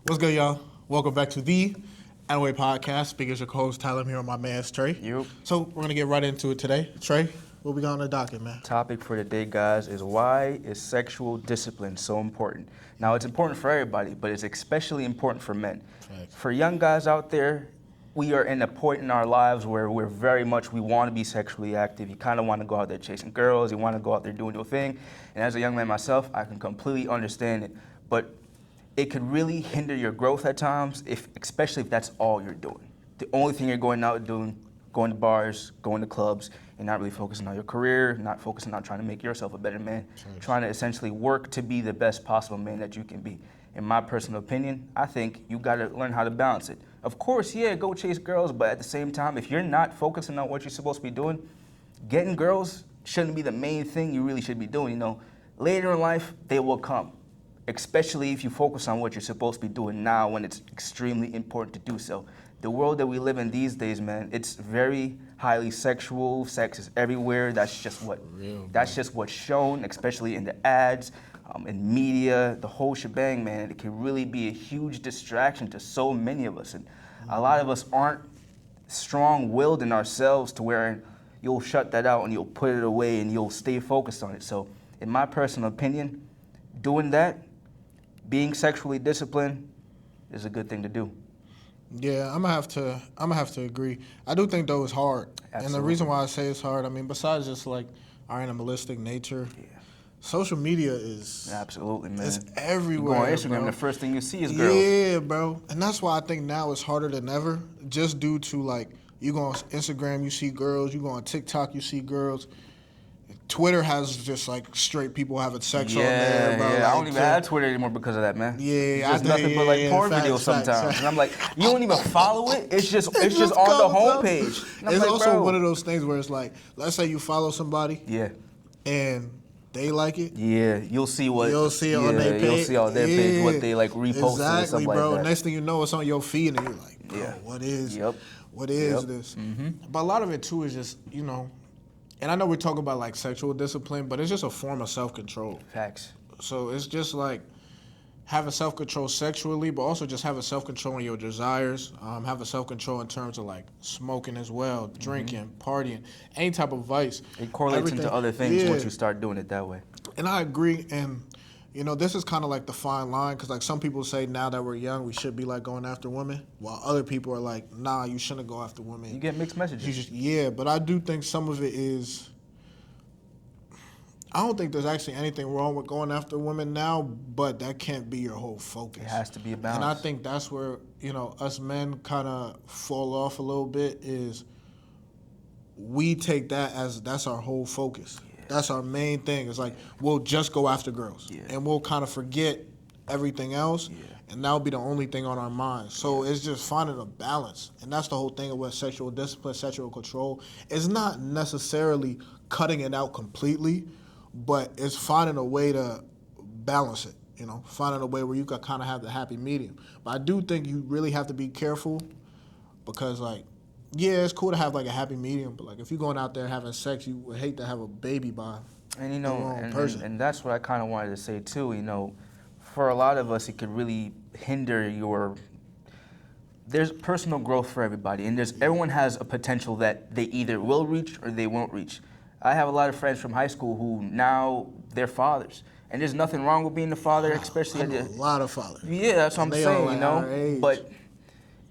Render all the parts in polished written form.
What's good, y'all? Welcome back to the Anaway Podcast. Speakers, your co-host Tyler. I'm here with my man Trey. Yep. So we're gonna get right into it today. Trey, what we got on the docket, man? Topic for today, guys, is why is sexual discipline so important? Now, it's important for everybody, but it's especially important for men. Facts. For young guys out there, we are in a point in our lives where we want to be sexually active. You kind of want to go out there chasing girls. You want to go out there doing your thing. And as a young man myself, I can completely understand it. But it could really hinder your growth at times, especially if that's all you're doing. The only thing you're going out doing, going to bars, going to clubs, and not really focusing on your career, not focusing on trying to make yourself a better man, trying to essentially work to be the best possible man that you can be. In my personal opinion, I think you gotta learn how to balance it. Of course, yeah, go chase girls, but at the same time, if you're not focusing on what you're supposed to be doing, getting girls shouldn't be the main thing you really should be doing. You know, later in life, they will come, especially if you focus on what you're supposed to be doing now when it's extremely important to do so. The world that we live in these days, man, it's very highly sexual. Sex is everywhere. That's just what's shown, especially in the ads, in media, the whole shebang, man. It can really be a huge distraction to so many of us. And a lot of us aren't strong-willed in ourselves to where you'll shut that out and you'll put it away and you'll stay focused on it. So in my personal opinion, doing that, being sexually disciplined is a good thing to do. Yeah, I'm gonna have to agree. I do think though it's hard, and the reason why I say it's hard, I mean, besides just like our animalistic nature, social media is absolutely, man. It's everywhere. You go on Instagram, bro. The first thing you see is girls. Yeah, bro, and that's why I think now it's harder than ever, just due to like you go on Instagram, you see girls, you go on TikTok, you see girls. Twitter has just like straight people having sex on there, bro. Yeah, like, I don't even have Twitter anymore because of that, man. Yeah, it's just nothing but like porn videos sometimes. And I'm like, you don't even follow it. It's just on the homepage. It's like, also bro. one of those things where it's like, let's say you follow somebody, and they like it. Yeah, you'll see on their page. You'll see on their page what they like reposted and stuff bro. like that. Next thing you know, it's on your feed, and you're like, bro, what is this? Mm-hmm. But a lot of it too is just and I know we're talking about like sexual discipline, but it's just a form of self-control. Facts. So it's just like having self-control sexually, but also just having self-control in your desires, having self-control in terms of like smoking as well, drinking, partying, any type of vice. It correlates into other things once you start doing it that way. And I agree, and this is kind of like the fine line, because like some people say now that we're young, we should be like going after women, while other people are like, nah, you shouldn't go after women. You get mixed messages. But I do think some of it is, I don't think there's actually anything wrong with going after women now, but that can't be your whole focus. It has to be a balance. And I think that's where, us men kind of fall off a little bit, is we take that as that's our whole focus. That's our main thing. It's like, we'll just go after girls. And we'll kind of forget everything else. And that'll be the only thing on our minds. So it's just finding a balance. And that's the whole thing with sexual discipline, sexual control. It's not necessarily cutting it out completely, but it's finding a way to balance it. Finding a way where you can kind of have the happy medium. But I do think you really have to be careful, because like, yeah, it's cool to have like a happy medium, but like if you're going out there having sex, you would hate to have a baby by the wrong person. And that's what I kind of wanted to say too. For a lot of us, it could really hinder there's personal growth for everybody, and everyone has a potential that they either will reach or they won't reach. I have a lot of friends from high school who now they're fathers, and there's nothing wrong with being a father, especially a lot of fathers. Yeah, that's what I'm saying. Like our age. But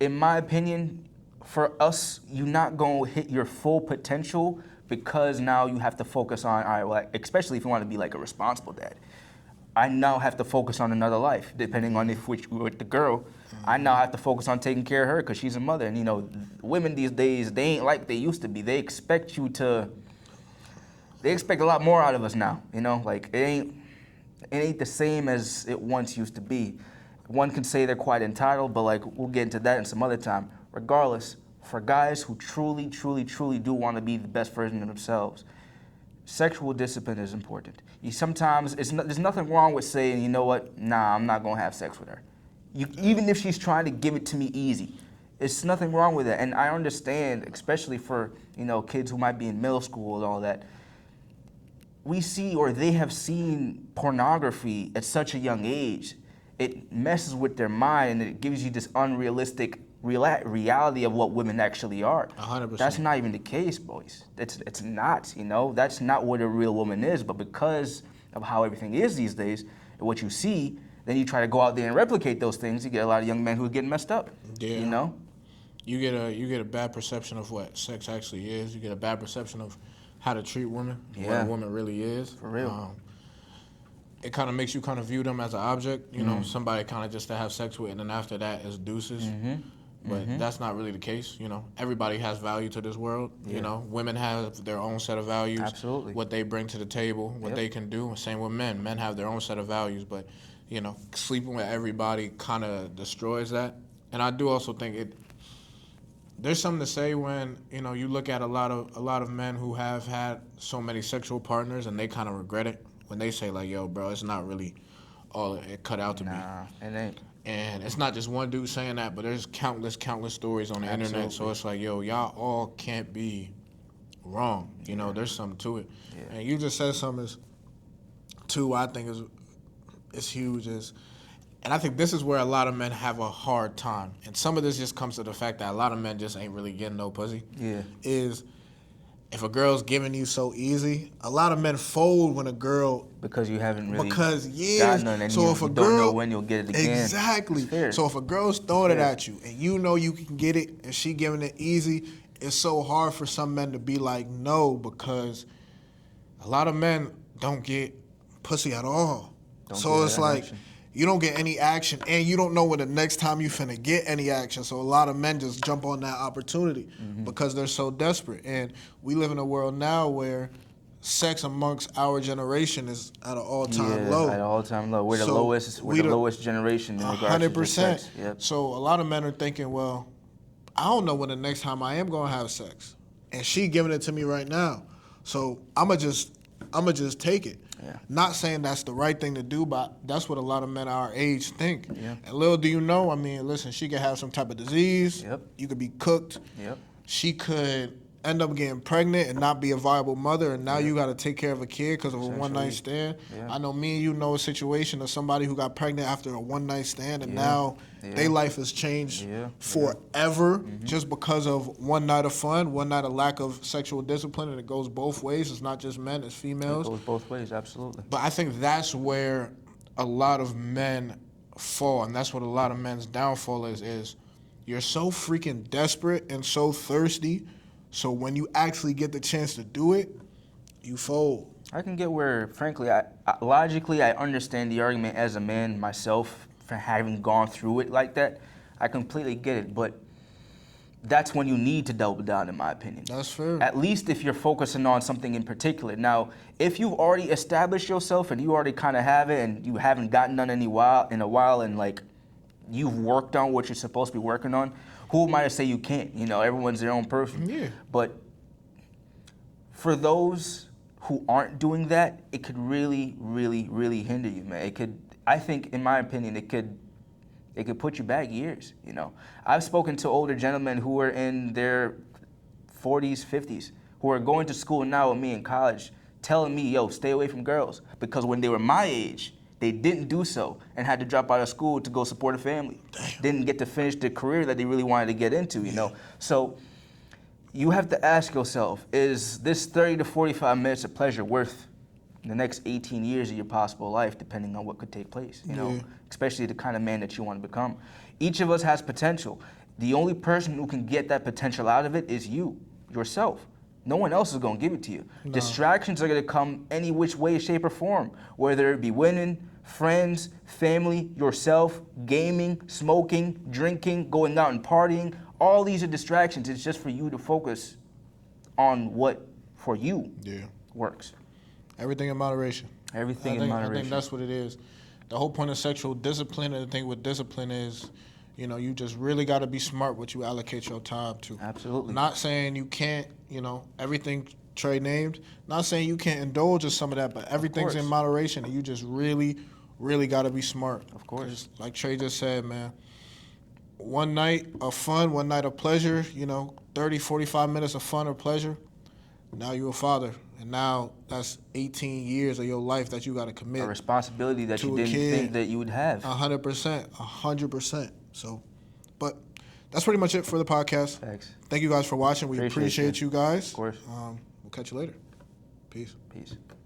in my opinion, for us, you're not going to hit your full potential, because now you have to focus on, all right, well, especially if you want to be like a responsible dad. I now have to focus on another life, depending on with the girl. I now have to focus on taking care of her because she's a mother. And, women these days, they ain't like they used to be. They expect a lot more out of us now, Like, it ain't the same as it once used to be. One can say they're quite entitled, but like, we'll get into that in some other time. Regardless, for guys who truly, truly, truly do want to be the best version of themselves, sexual discipline is important. There's nothing wrong with saying, you know what, nah, I'm not going to have sex with her. Even if she's trying to give it to me easy, it's nothing wrong with that. And I understand, especially for, kids who might be in middle school and all that, we see, or they have seen pornography at such a young age. it messes with their mind and it gives you this unrealistic reality of what women actually are. 100%. That's not even the case, boys. It's not, you know? That's not what a real woman is. But because of how everything is these days, and what you see, then you try to go out there and replicate those things, you get a lot of young men who are getting messed up. Yeah. You know? You get a bad perception of what sex actually is. You get a bad perception of how to treat women, what Yeah. a woman really is. For real. It kind of makes you kind of view them as an object, you know, somebody kind of just to have sex with, and then after that is deuces. But that's not really the case, you know. Everybody has value to this world, you know. Women have their own set of values. Absolutely. What they bring to the table, what they can do. Same with men. Men have their own set of values, but, you know, sleeping with everybody kind of destroys that. And I do also think there's something to say when, you know, you look at a lot of men who have had so many sexual partners and they kind of regret it when they say like, yo, bro, it's not really all it cut out to be. Nah, it ain't. And it's not just one dude saying that, but there's countless stories on the internet. So it's like, yo, y'all all can't be wrong. You know, there's something to it. Yeah. And you just said something too, I think is huge, and I think this is where a lot of men have a hard time. And some of this just comes to the fact that a lot of men just ain't really getting no pussy. Yeah. Is if a girl's giving you so easy, a lot of men fold when a girl Because you haven't really gotten none, and so you if a don't girl, know when you'll get it again. Exactly. It's fair. So if a girl's throwing it Fair. at you and you know you can get it and she giving it easy, it's so hard for some men to be like no, because a lot of men don't get pussy at all. Don't So get it's that like action. you don't get any action and you don't know when the next time you finna get any action. So a lot of men just jump on that opportunity because they're so desperate. And we live in a world now where sex amongst our generation is at an all-time low. At an all-time low. We're the So lowest. We're the lowest generation in regards to just 100%. sex. Yep. So a lot of men are thinking, well, I don't know when the next time I am gonna have sex, and she giving it to me right now, so I'ma just take it. Yeah. Not saying that's the right thing to do, but that's what a lot of men our age think. Yeah. And little do you know, I mean, listen, she could have some type of disease. Yep. You could be cooked. Yep. She could end up getting pregnant and not be a viable mother, and now you got to take care of a kid because of a one-night stand. Yeah. I know me and you know a situation of somebody who got pregnant after a one-night stand, and Yeah. now Yeah. their life has changed Yeah. forever just because of one night of fun, one night of lack of sexual discipline, and it goes both ways. It's not just men, it's It females. goes both ways, absolutely. But I think that's where a lot of men fall, and that's what a lot of men's downfall is you're so freaking desperate and so thirsty, so when you actually get the chance to do it, you fold. I can get where, frankly, logically, I understand the argument as a man myself for having gone through it like that. I completely get it, but that's when you need to double down, in my opinion. That's fair. At least if you're focusing on something in particular. Now, if you've already established yourself and you already kind of have it and you haven't gotten done in a while and like you've worked on what you're supposed to be working on, who am I to say you can't? You know, everyone's their own person. Yeah. But for those who aren't doing that, it could really, really, really hinder you, man. It could, I think, in my opinion, it could put you back years, you know. I've spoken to older gentlemen who are in their 40s, 50s, who are going to school now with me in college, telling me, yo, stay away from girls. Because when they were my age, they didn't do so and had to drop out of school to go support a family. Didn't get to finish the career that they really wanted to get into, you know. So you have to ask yourself, is this 30 to 45 minutes of pleasure worth the next 18 years of your possible life, depending on what could take place, you know, especially the kind of man that you want to become. Each of us has potential. The only person who can get that potential out of it is you, yourself. No one else is going to give it to you. No. Distractions are going to come any which way, shape, or form, whether it be women, friends, family, yourself, gaming, smoking, drinking, going out and partying. All these are distractions. It's just for you to focus on what, for you, works. Everything in moderation. Everything in moderation. I think that's what it is. The whole point of sexual discipline, and the thing with discipline is, you know, you just really got to be smart what you allocate your time to. Absolutely. Not saying you can't, you know, everything Trey named. Not saying you can't indulge in some of that, but everything's in moderation, and you just really, really got to be smart. Of course. Like Trey just said, man, one night of fun, one night of pleasure, you know, 30, 45 minutes of fun or pleasure, now you're a father. And now that's 18 years of your life that you got to A commit. responsibility that to you a didn't kid. think that you would have. 100%. So, but that's pretty much it for the podcast. Thanks. Thank you guys for watching. We Appreciate appreciate you guys. Of course. We'll catch you later. Peace. Peace.